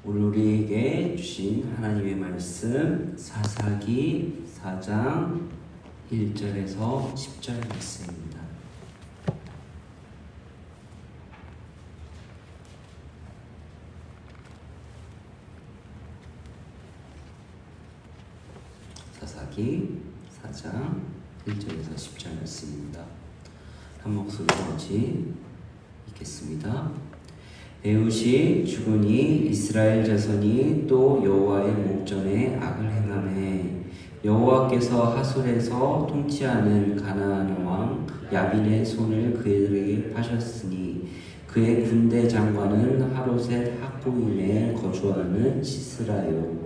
오늘 우리에게 주신 하나님의 말씀 사사기 4장 1절에서 10절 말씀입니다. 사사기 4장 1절에서 10절 말씀입니다. 한 목소리로 같이 읽겠습니다. 에훗이 죽으니 이스라엘 자손이 또 여호와의 목전에 악을 행하매 여호와께서 하솔에서 통치하는 가나안 왕 야빈의 손을 그에게 파셨으니 그의 군대 장관은 하로셋 학고임에 거주하는 시스라요.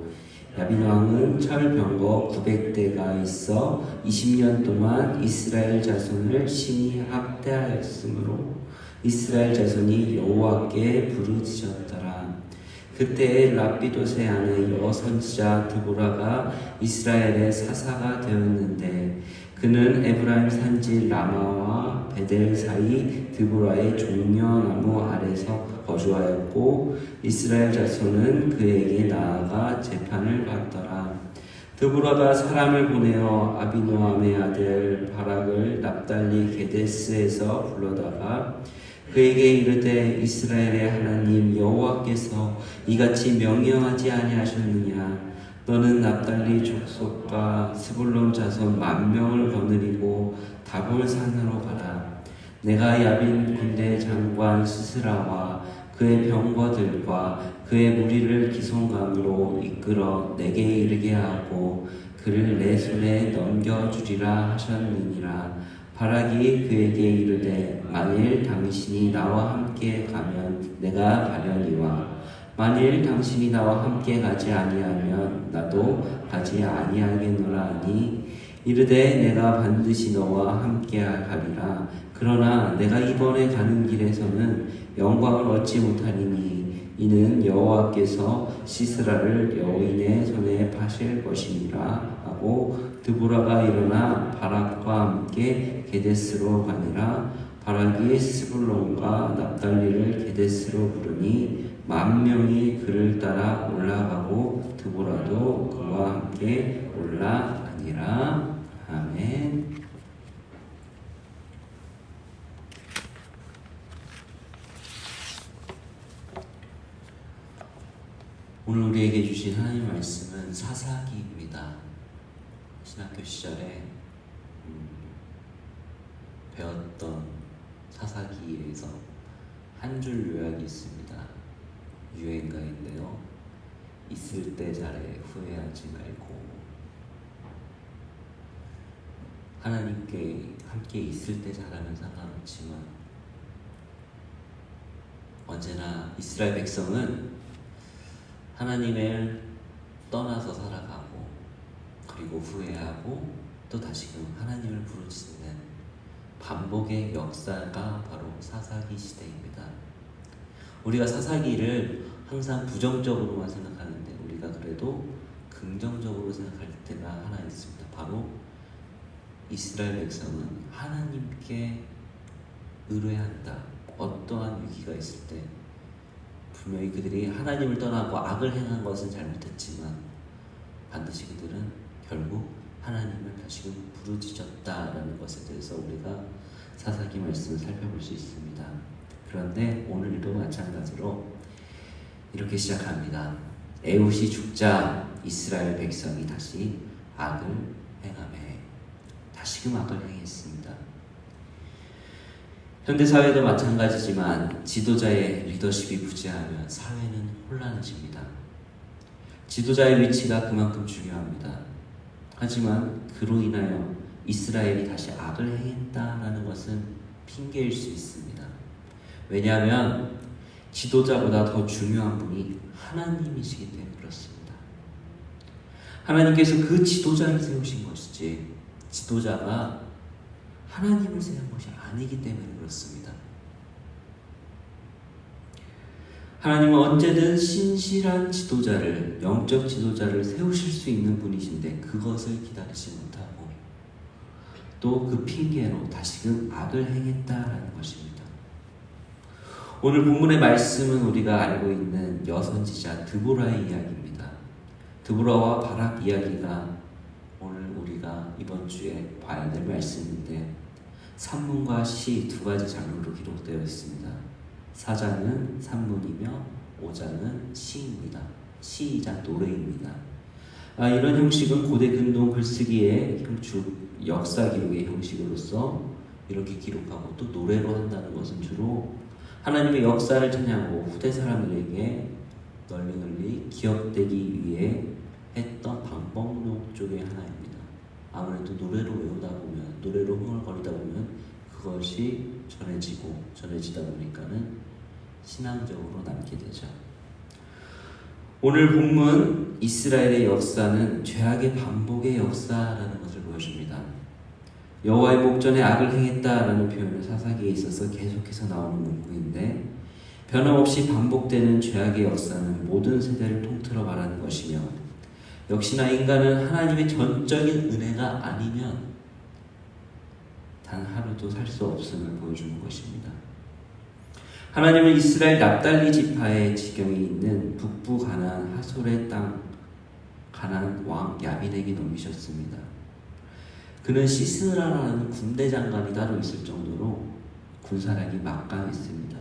야빈 왕은 철병거 900대가 있어 20년 동안 이스라엘 자손을 심히 학대하였으므로 이스라엘 자손이 여호와께 부르짖었더라. 그때 랍비도세 아내 여선지자 드보라가 이스라엘의 사사가 되었는데 그는 에브라임 산지 라마와 베델 사이 드보라의 종려나무 아래서 거주하였고 이스라엘 자손은 그에게 나아가 재판을 받더라. 드보라가 사람을 보내어 아비노함의 아들 바락을 납달리 게데스에서 불러다가 그에게 이르되 이스라엘의 하나님 여호와께서 이같이 명령하지 아니하셨느냐? 너는 납달리 족속과 스불론 자손 10,000명을 거느리고 다볼산으로 가라. 내가 야빈 군대 장관 시스라와 그의 병거들과 그의 무리를 기송강으로 이끌어 내게 이르게 하고 그를 내 손에 넘겨주리라 하셨느니라. 바락이 그에게 이르되 만일 당신이 나와 함께 가면 내가 가려니와 만일 당신이 나와 함께 가지 아니하면 나도 가지 아니하겠노라 하니 이르되 내가 반드시 너와 함께 가리라. 그러나 내가 이번에 가는 길에서는 영광을 얻지 못하리니 이는 여호와께서 시스라를 여인의 손에 파실 것이니라 하고 드보라가 일어나 바락과 함께 게데스로 가니라. 바락이 스불론과 납달리를 게데스로 부르니 10,000명이 그를 따라 올라가고 드보라도 그와 함께 올라가니라. 아멘. 오늘 우리에게 주신 하나님의 말씀은 사사기입니다. 신학교 시절에 배웠던 사사기에서 한 줄 요약이 있습니다. 유행가인데요. 있을 때 잘해 후회하지 말고. 하나님께 함께 있을 때 잘하면 상관없지만 언제나 이스라엘 백성은 하나님을 떠나서 살아가고 그리고 후회하고 또 다시금 하나님을 부르짖는 반복의 역사가 바로 사사기 시대입니다. 우리가 사사기를 항상 부정적으로만 생각하는데 우리가 그래도 긍정적으로 생각할 때가 하나 있습니다. 바로 이스라엘 백성은 하나님께 의뢰한다. 어떠한 위기가 있을 때 분명히 그들이 하나님을 떠나고 악을 행한 것은 잘못했지만 반드시 그들은 결국 하나님을 다시금 부르짖었다라는 것에 대해서 우리가 사사기 말씀을 살펴볼 수 있습니다. 그런데 오늘도 마찬가지로 이렇게 시작합니다. 에훗이 죽자 이스라엘 백성이 다시 악을 행하매 다시금 악을 행했습니다. 현대사회도 마찬가지지만 지도자의 리더십이 부재하면 사회는 혼란해집니다. 지도자의 위치가 그만큼 중요합니다. 하지만 그로 인하여 이스라엘이 다시 악을 행했다는 것은 핑계일 수 있습니다. 왜냐하면 지도자보다 더 중요한 분이 하나님이시기 때문에 그렇습니다. 하나님께서 그 지도자를 세우신 것이지 지도자가 하나님을 세운 것이 아니기 때문에 그렇습니다. 하나님은 언제든 신실한 지도자를, 영적 지도자를 세우실 수 있는 분이신데 그것을 기다리지 못하고 또 그 핑계로 다시금 악을 행했다라는 것입니다. 오늘 본문의 말씀은 우리가 알고 있는 여선지자 드보라의 이야기입니다. 드보라와 바락 이야기가 오늘 우리가 이번 주에 봐야 될 말씀인데, 산문과 시 두 가지 장르로 기록되어 있습니다. 4장은 산문이며 5장은 시입니다. 시이자 노래입니다. 이런 형식은 고대 근동 글쓰기의 역사 기록의 형식으로서 이렇게 기록하고 또 노래로 한다는 것은 주로 하나님의 역사를 찬양하고 후대 사람들에게 널리 기억되기 위해 했던 방법론 쪽의 하나입니다. 아무래도 노래로 외우다 보면, 노래로 흥얼거리다 보면 그것이 전해지다 보니까는 신앙적으로 남게 되죠. 오늘 본문 이스라엘의 역사는 죄악의 반복의 역사라는 것을 보여줍니다. 여호와의 목전에 악을 행했다라는 표현은 사사기에 있어서 계속해서 나오는 문구인데, 변함없이 반복되는 죄악의 역사는 모든 세대를 통틀어 말하는 것이며, 역시나 인간은 하나님의 전적인 은혜가 아니면 단 하루도 살 수 없음을 보여주는 것입니다. 하나님은 이스라엘 납달리 지파의 지경에 있는 북부 가나안 하솔의 땅 가나안 왕 야빈에게 넘기셨습니다. 그는 시스라라는 군대 장관이 따로 있을 정도로 군사력이 막강했습니다.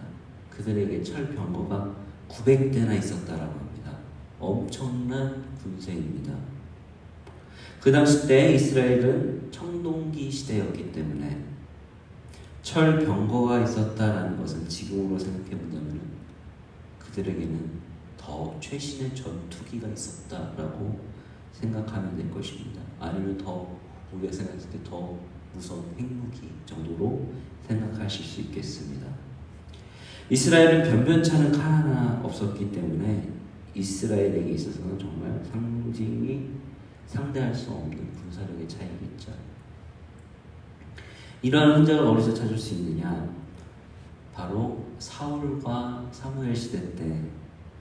그들에게 철병거가 900대나 있었다라고 합니다. 엄청난 군세입니다. 그 당시 때 이스라엘은 청동기 시대였기 때문에 철병거가 있었다라는 것은 지금으로 생각해 본다면 그들에게는 더 최신의 전투기가 있었다라고 생각하면 될 것입니다. 아니면 더 우리가 생각했을 때 더 무서운 핵무기 정도로 생각하실 수 있겠습니다. 이스라엘은 변변찮은 칼 하나 없었기 때문에 이스라엘에게 있어서는 정말 상대할 수 없는 군사력의 차이겠죠. 이러한 흔적을 어디서 찾을 수 있느냐? 바로 사울과 사무엘 시대 때,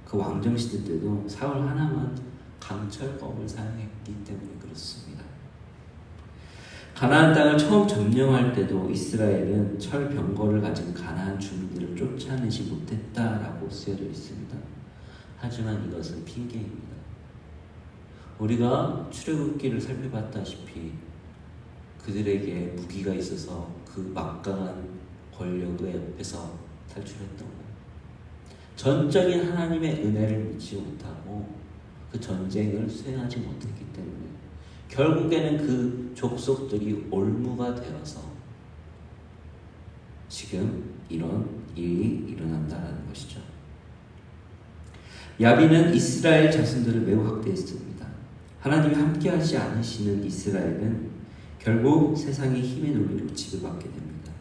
그 왕정 시대 때도 사울 하나만 강철검을 사용했기 때문에 그렇습니다. 가나안 땅을 처음 점령할 때도 이스라엘은 철병거를 가진 가나안 주민들을 쫓아내지 못했다라고 쓰여져 있습니다. 하지만 이것은 핑계입니다. 우리가 출애굽기를 살펴봤다시피 그들에게 무기가 있어서 그 막강한 권력의 옆에서 탈출했던 것, 전적인 하나님의 은혜를 믿지 못하고 그 전쟁을 수행하지 못했기 때문에 결국에는 그 족속들이 올무가 되어서 지금 이런 일이 일어난다는 것이죠. 야빈은 이스라엘 자손들을 매우 학대했습니다. 하나님이 함께하지 않으시는 이스라엘은 결국 세상의 힘의 논리로 지배받게 됩니다.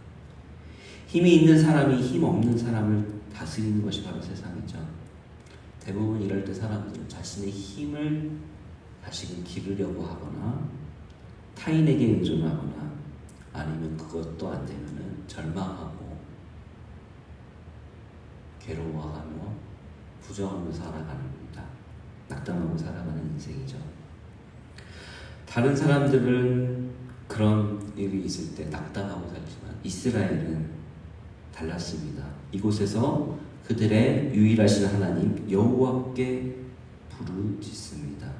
힘이 있는 사람이 힘 없는 사람을 다스리는 것이 바로 세상이죠. 대부분 이럴 때 사람들은 자신의 힘을 다시금 기르려고 하거나 타인에게 의존하거나 아니면 그것도 안 되면은 절망하고 괴로워하며 부정하며 살아가는 겁니다. 낙담하고 살아가는 인생이죠. 다른 사람들은 그런 일이 있을 때 낙담하고 살지만 이스라엘은 달랐습니다. 이곳에서 그들의 유일하신 하나님 여호와께 부르짖습니다.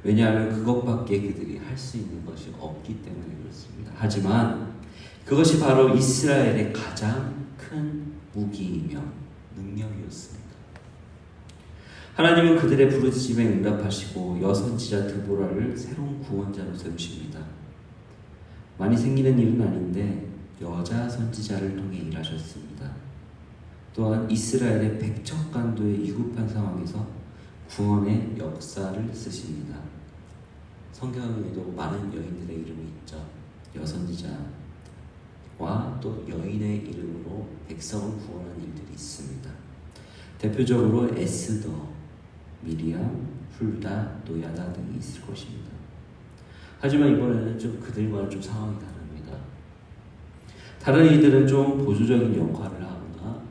왜냐하면 그것밖에 그들이 할 수 있는 것이 없기 때문에 그렇습니다. 하지만 그것이 바로 이스라엘의 가장 큰 무기이며 능력이었습니다. 하나님은 그들의 부르짖음에 응답하시고 여선지자 드보라를 새로운 구원자로 세우십니다. 많이 생기는 일은 아닌데 여자 선지자를 통해 일하셨습니다. 또한 이스라엘의 백척간도에 위급한 상황에서 구원의 역사를 쓰십니다. 성경에도 많은 여인들의 이름이 있죠. 여선지자와 또 여인의 이름으로 백성을 구원한 일들이 있습니다. 대표적으로 에스더, 미리암, 훌다, 노야다 등이 있을 것입니다. 하지만 이번에는 좀 그들과는 좀 상황이 다릅니다. 다른 이들은 좀 보조적인 역할을 하거나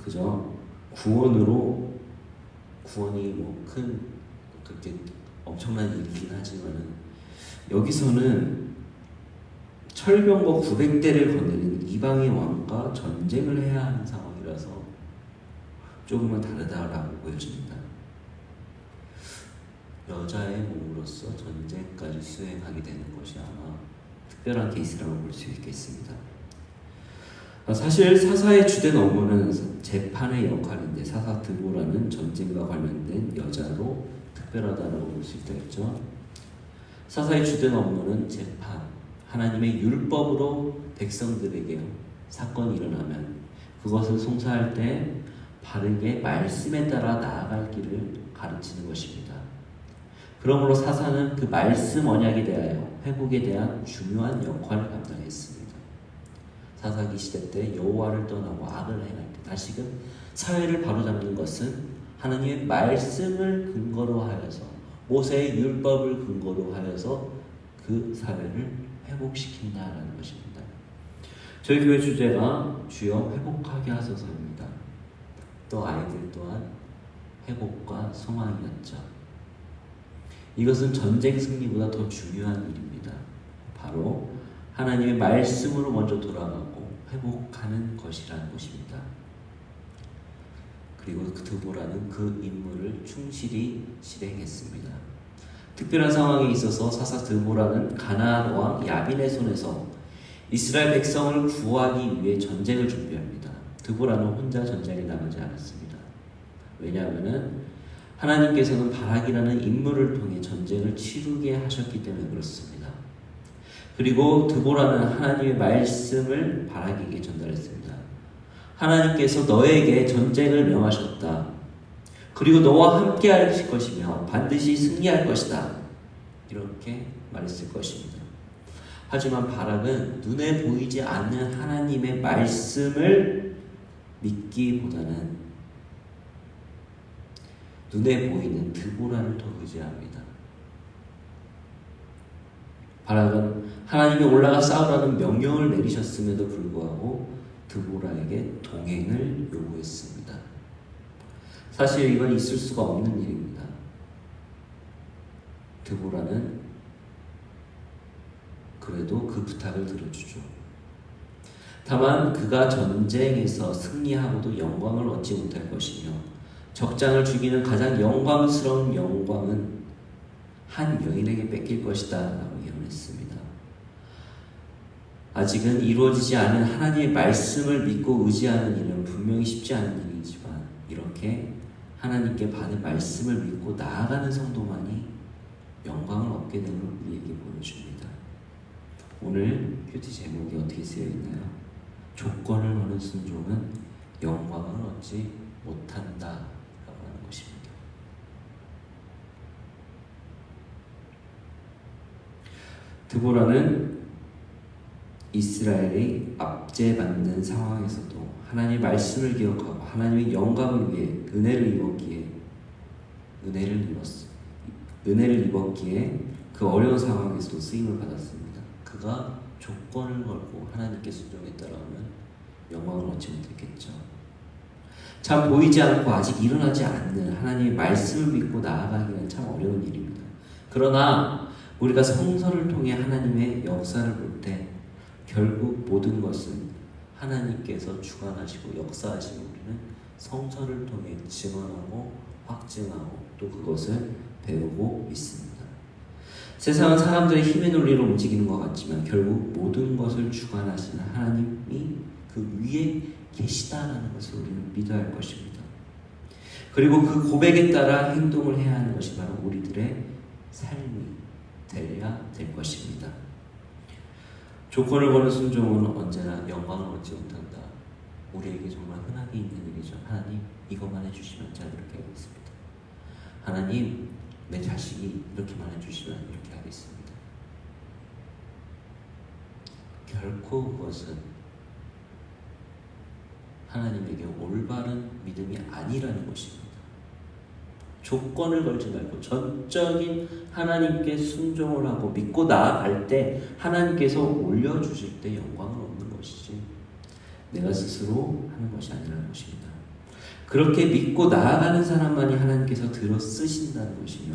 그저 구원이 뭐 큰 그렇게 엄청난 일이긴 하지만은 여기서는 철병거 900대를 거느린 이방의 왕과 전쟁을 해야 하는 상황이라서 조금은 다르다라고 보여집니다. 여자의 몸으로서 전쟁까지 수행하게 되는 것이 아마 특별한 케이스라고 볼 수 있겠습니다. 사실 사사의 주된 업무는 재판의 역할인데 사사 드보라는 전쟁과 관련된 여자로 특별하다고 볼 수 있겠죠. 사사의 주된 업무는 재판, 하나님의 율법으로 백성들에게 사건이 일어나면 그것을 송사할 때 바르게 말씀에 따라 나아갈 길을 가르치는 것입니다. 그러므로 사사는 그 말씀 언약에 대하여 회복에 대한 중요한 역할을 감당했습니다. 사사기 시대 때 여호와를 떠나고 악을 행할 때 다시금 사회를 바로잡는 것은 하나님의 말씀을 근거로 하여서 모세의 율법을 근거로 하여서 그 사회를 회복시킨다라는 것입니다. 저희 교회 주제가 주여 회복하게 하소서입니다. 또 아이들 또한 회복과 소망이었죠. 이것은 전쟁 승리보다 더 중요한 일입니다. 바로 하나님의 말씀으로 먼저 돌아가고 회복하는 것이라는 것입니다. 그리고 그 드보라는 그 임무를 충실히 실행했습니다. 특별한 상황에 있어서 사사 드보라는 가나안 왕 야빈의 손에서 이스라엘 백성을 구하기 위해 전쟁을 준비합니다. 드보라는 혼자 전쟁에 나가지 않았습니다. 왜냐하면 하나님께서는 바락이라는 인물을 통해 전쟁을 치르게 하셨기 때문에 그렇습니다. 그리고 드보라는 하나님의 말씀을 바락에게 전달했습니다. 하나님께서 너에게 전쟁을 명하셨다. 그리고 너와 함께 할 것이며 반드시 승리할 것이다. 이렇게 말했을 것입니다. 하지만 바락은 눈에 보이지 않는 하나님의 말씀을 믿기보다는 눈에 보이는 드보라를 더 의지합니다. 바락은 하나님이 올라가 싸우라는 명령을 내리셨음에도 불구하고 드보라에게 동행을 요구했습니다. 사실 이건 있을 수가 없는 일입니다. 드보라는 그래도 그 부탁을 들어주죠. 다만 그가 전쟁에서 승리하고도 영광을 얻지 못할 것이며 적장을 죽이는 가장 영광스러운 영광은 한 여인에게 뺏길 것이다 라고 예언했습니다. 아직은 이루어지지 않은 하나님의 말씀을 믿고 의지하는 일은 분명히 쉽지 않은 일이지만 이렇게 하나님께 받은 말씀을 믿고 나아가는 성도만이 영광을 얻게 되는 우리에게 보여줍니다. 오늘 큐티 제목이 어떻게 쓰여 있나요? 조건을 거는 순종은 영광을 얻지 못한다 라고 하는 것입니다. 드보라는 이스라엘이 압제받는 상황에서도 하나님의 말씀을 기억하고 하나님의 영광을 위해 은혜를 입었기에 그 어려운 상황에서도 쓰임을 받았습니다. 그가 조건을 걸고 하나님께 순종했다라면 영광을 얻지 못했겠죠. 참 보이지 않고 아직 일어나지 않는 하나님의 말씀을 믿고 나아가기는 참 어려운 일입니다. 그러나 우리가 성서를 통해 하나님의 역사를 볼 때 결국 모든 것은 하나님께서 주관하시고 역사하시고 우리는 성서를 통해 증언하고 확증하고 또 그것을 배우고 있습니다. 세상은 사람들의 힘의 논리로 움직이는 것 같지만 결국 모든 것을 주관하시는 하나님이 그 위에 계시다라는 것을 우리는 믿어야 할 것입니다. 그리고 그 고백에 따라 행동을 해야 하는 것이 바로 우리들의 삶이 되어야 될 것입니다. 조건을 거는 순종은 언제나 영광을 얻지 못한다. 우리에게 정말 흔하게 있는 일이죠. 하나님 이것만 해주시면 제가 이렇게 하겠습니다. 하나님 내 자식이 이렇게만 해주시면 이렇게 하겠습니다. 결코 그것은 하나님에게 올바른 믿음이 아니라는 것입니다. 조건을 걸지 말고 전적인 하나님께 순종을 하고 믿고 나아갈 때 하나님께서 올려주실 때 영광을 얻는 것이지 내가 스스로 하는 것이 아니라는 것입니다. 그렇게 믿고 나아가는 사람만이 하나님께서 들어 쓰신다는 것이며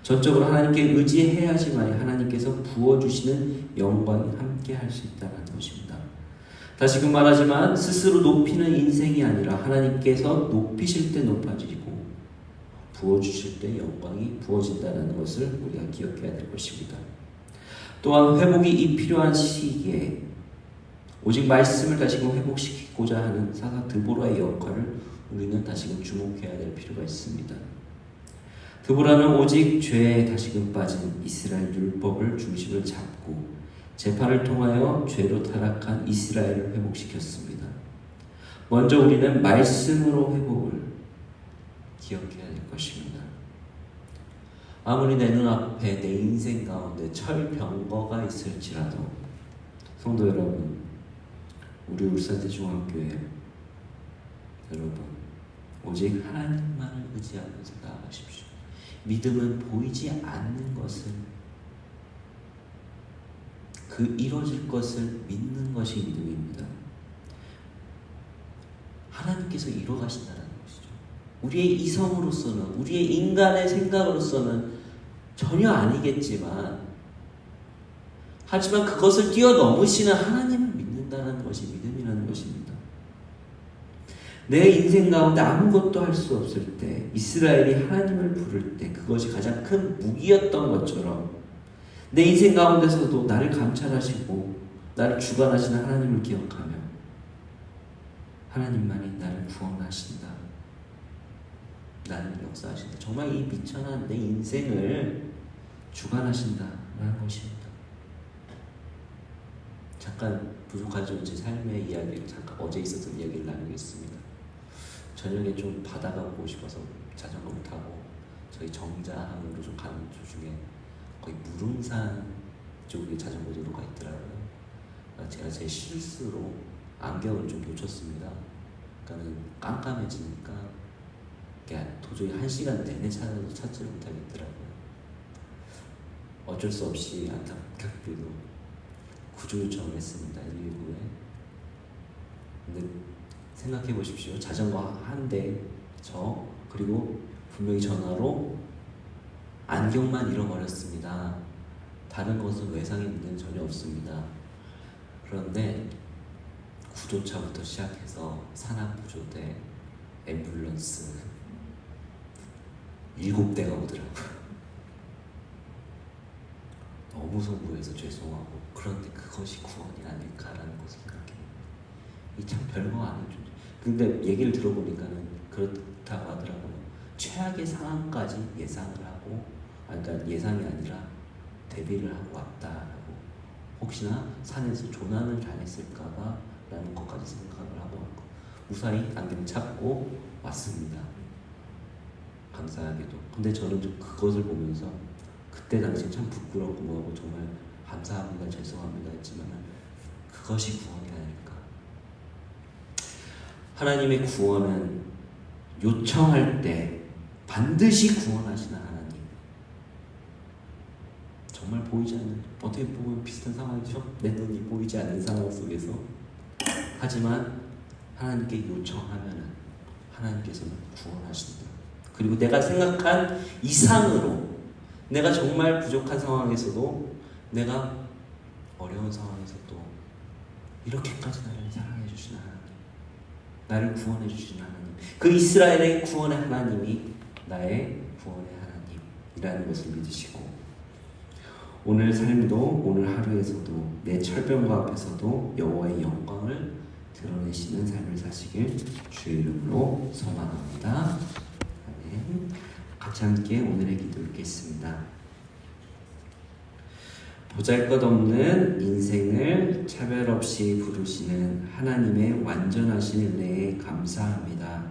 전적으로 하나님께 의지해야지만이 하나님께서 부어주시는 영광이 함께 할 수 있다는 것입니다. 다시금 말하지만 스스로 높이는 인생이 아니라 하나님께서 높이실 때 높아지고 부어주실 때 영광이 부어진다는 것을 우리가 기억해야 될 것입니다. 또한 회복이 이 필요한 시기에 오직 말씀을 다시금 회복시키고자 하는 사사 드보라의 역할을 우리는 다시금 주목해야 될 필요가 있습니다. 드보라는 오직 죄에 다시금 빠진 이스라엘 율법을 중심을 잡고 재판을 통하여 죄로 타락한 이스라엘을 회복시켰습니다. 먼저 우리는 말씀으로 회복을 기억해야 될 것입니다. 아무리 내 눈앞에 내 인생 가운데 철병거가 있을지라도 성도 여러분, 우리 울산대중학교에 여러분 오직 하나님만을 의지하면서 나아가십시오. 믿음은 보이지 않는 것을 그 이루어질 것을 믿는 것이 믿음입니다. 하나님께서 이루어가신다는 것이죠. 우리의 이성으로서는 우리의 인간의 생각으로서는 전혀 아니겠지만 하지만 그것을 뛰어넘으시는 하나님을 믿는다는 것이 믿음이라는 것입니다. 내 인생 가운데 아무것도 할 수 없을 때 이스라엘이 하나님을 부를 때 그것이 가장 큰 무기였던 것처럼 내 인생 가운데서도 나를 감찰하시고 나를 주관하시는 하나님을 기억하며 하나님만이 나를 구원하신다. 나를 역사하신다. 정말 이 미천한 내 인생을 주관하신다라는 것입니다. 잠깐 부족하죠. 제 삶의 이야기를 잠깐 어제 있었던 이야기를 나누겠습니다. 저녁에 좀 바다가 보고 싶어서 자전거를 타고 저희 정자항으로 좀 가는 도중에 거의 무릉산 쪽에 자전거 도로가 있더라고요. 제가 제 실수로 안경을 좀 놓쳤습니다. 그러니까는 깜깜해지니까 도저히 1시간 내내 찾지를 못하겠더라고요. 어쩔 수 없이 안타깝게도 구조 요청을 했습니다. 119에. 근데 생각해 보십시오. 자전거 한 대, 그리고 분명히 전화로 안경만 잃어버렸습니다. 다른 것은 외상의 문제는 전혀 없습니다. 그런데 구조차부터 시작해서 산악구조대, 앰뷸런스 7대가 오더라고요. 너무 소구해서 죄송하고 그런데 그것이 구원이 아닐까라는 것을 생각해요. 이 참 별거 아니죠. 근데 얘기를 들어보니까는 그렇다고 하더라고요. 최악의 상황까지 예상을 하고, 그러니까 예상이 아니라 대비를 하고 왔다라고. 혹시나 산에서 조난을 당했을까봐 라는 것까지 생각을 하고 무사히 안경 찾고 왔습니다. 감사하게도. 근데 저는 좀 그것을 보면서 그때 당시에 참 부끄럽고 뭐하고 정말 감사합니다, 죄송합니다 했지만 그것이 구원이 아닐까. 하나님의 구원은 요청할 때 반드시 구원하시는 하나님. 정말 보이지 않는, 어떻게 보면 비슷한 상황이죠. 내 눈이 보이지 않는 상황 속에서 하지만 하나님께 요청하면 하나님께서는 구원하신다. 그리고 내가 생각한 이상으로 내가 정말 부족한 상황에서도 내가 어려운 상황에서도 이렇게까지 나를 사랑해 주시는 하나님, 나를 구원해 주시는 하나님, 그 이스라엘의 구원의 하나님이 나의 구원의 하나님이라는 것을 믿으시고 오늘 삶도 오늘 하루에서도 내 철병과 앞에서도 여호와의 영광을 드러내시는 삶을 사시길 주의 이름으로 소망합니다. 아멘. 같이 함께 오늘의 기도 읽겠습니다. 보잘것없는 인생을 차별 없이 부르시는 하나님의 완전하신 은혜에 감사합니다.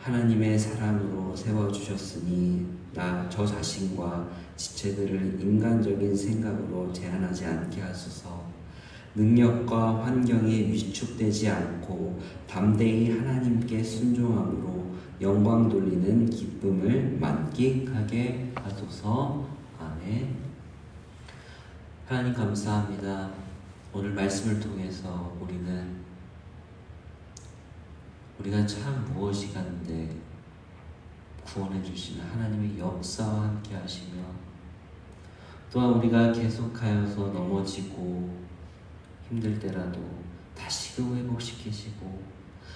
하나님의 사람으로 세워주셨으니 저 자신과 지체들을 인간적인 생각으로 제한하지 않게 하소서. 능력과 환경에 위축되지 않고 담대히 하나님께 순종함으로 영광 돌리는 기쁨을 만끽하게 하소서. 아멘. 하나님 감사합니다. 오늘 말씀을 통해서 우리가 참 무엇이 간데 구원해 주시는 하나님의 역사와 함께 하시며 또한 우리가 계속하여서 넘어지고 힘들 때라도 다시금 회복시키시고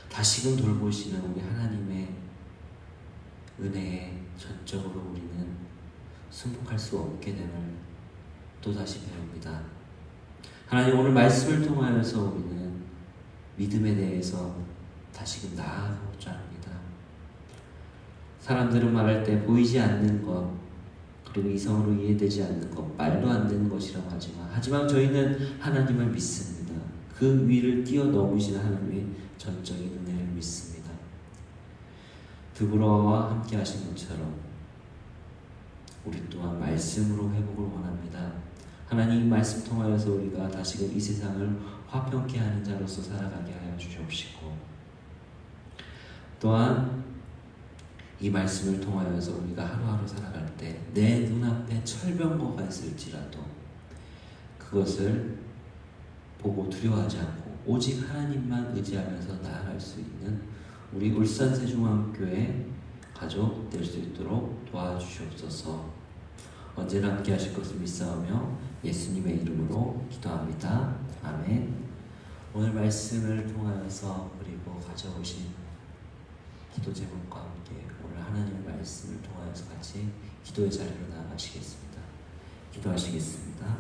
다시금 돌보시는 우리 하나님의 은혜에 전적으로 우리는 승복할 수 없게 됨을 또다시 배웁니다. 하나님, 오늘 말씀을 통하여서 우리는 믿음에 대해서 다시금 나아가고자 합니다. 사람들은 말할 때 보이지 않는 것, 그리고 이성으로 이해되지 않는 것, 말도 안 되는 것이라고 하지만 저희는 하나님을 믿습니다. 그 위를 뛰어넘으신 하나님의 전적인 은혜를 믿습니다. 드보라와 함께 하신 것처럼 우리 또한 말씀으로 회복을 원합니다. 하나님 말씀 통하여서 우리가 다시금 이 세상을 화평케 하는 자로서 살아가게 하여 주시옵시고, 또한 이 말씀을 통하여서 우리가 하루하루 살아갈 때 내 눈앞에 철병거가 있을지라도 그것을 보고 두려워하지 않고 오직 하나님만 의지하면서 나아갈 수 있는 우리 울산세중앙교회 가족 될 수 있도록 도와주시옵소서. 언제나 함께 하실 것을 믿사오며 예수님의 이름으로 기도합니다. 아멘. 오늘 말씀을 통하여서 그리고 가져오신 기도 제목과 함께 오늘 하나님의 말씀을 통하여서 같이 기도의 자리로 나아가시겠습니다. 기도하시겠습니다.